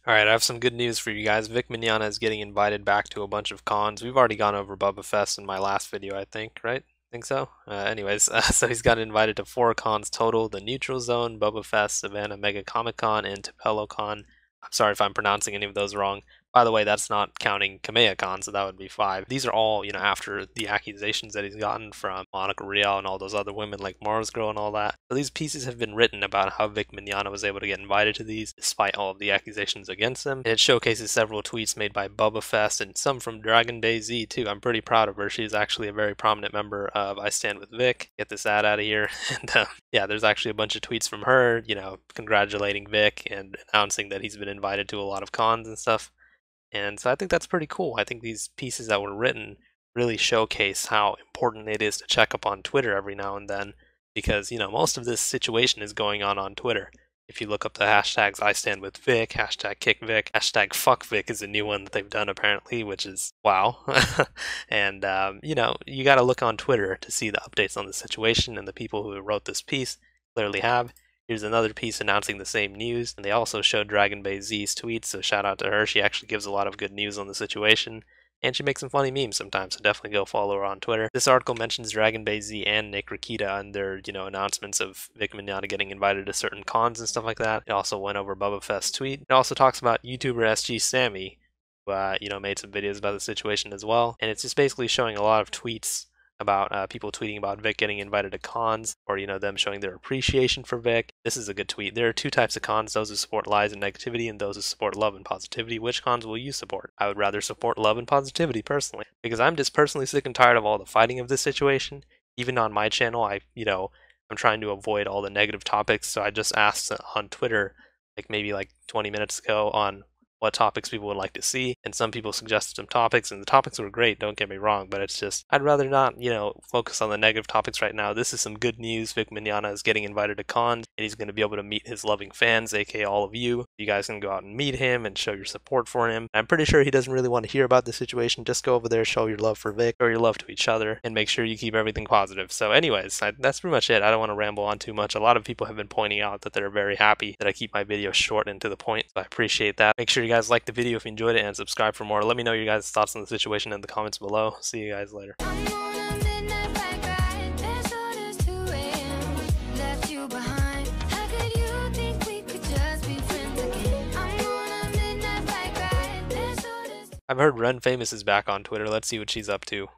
Alright, I have some good news for you guys. Vic Mignogna is getting invited back to a bunch of cons. We've already gone over BubbaFest in my last video, I think, right? Think so? So he's got invited to 4 cons total: the Neutral Zone, BubbaFest, Savannah Mega Comic Con, and Tupelo Con. I'm sorry if I'm pronouncing any of those wrong. By the way, that's not counting Kamehacon, so that would be 5. These are all, after the accusations that he's gotten from Monica Rial and all those other women like MarzGurl and all that. So these pieces have been written about how Vic Mignogna was able to get invited to these despite all of the accusations against him. And it showcases several tweets made by BubbaFest and some from Dragon Bay Z too. I'm pretty proud of her. She's actually a very prominent member of I Stand With Vic. Get this ad out of here. And yeah, there's actually a bunch of tweets from her, congratulating Vic and announcing that he's been invited to a lot of cons and stuff. And so I think that's pretty cool. I think these pieces that were written really showcase how important it is to check up on Twitter every now and then because, most of this situation is going on Twitter. If you look up the hashtags I stand with Vic, hashtag kick Vic, hashtag fuck Vic is a new one that they've done apparently, which is wow. And, you got to look on Twitter to see the updates on the situation, and the people who wrote this piece clearly have. Here's another piece announcing the same news, and they also showed Dragon Bay Z's tweets, so shout out to her. She actually gives a lot of good news on the situation, and she makes some funny memes sometimes, so definitely go follow her on Twitter. This article mentions Dragon Bay Z and Nick Rakita and their, announcements of Vic Mignogna getting invited to certain cons and stuff like that. It also went over BubbaFest's tweet. It also talks about YouTuber SG Sammy, who, made some videos about the situation as well, and it's just basically showing a lot of tweets about people tweeting about Vic getting invited to cons, or them showing their appreciation for Vic. This is a good tweet. There are 2 types of cons: those who support lies and negativity, and those who support love and positivity. Which cons will you support? I would rather support love and positivity personally, because I'm just personally sick and tired of all the fighting of this situation. Even on my channel, I'm trying to avoid all the negative topics, so I just asked on Twitter, maybe 20 minutes ago, on what topics people would like to see, and some people suggested some topics, and the topics were great, don't get me wrong, but it's just, I'd rather not, focus on the negative topics right now. This is some good news. Vic Mignogna is getting invited to cons, and he's going to be able to meet his loving fans, aka all of you. You guys can go out and meet him and show your support for him. I'm pretty sure he doesn't really want to hear about the situation. Just go over there, show your love for Vic, show your love to each other, and make sure you keep everything positive. So anyways, that's pretty much it. I don't want to ramble on too much. A lot of people have been pointing out that they're very happy that I keep my videos short and to the point, so I appreciate that. Make sure you guys like the video if you enjoyed it, and subscribe for more. Let me know your guys' thoughts on the situation in the comments below. See you guys later. I've heard Ren Famous is back on Twitter. Let's see what she's up to.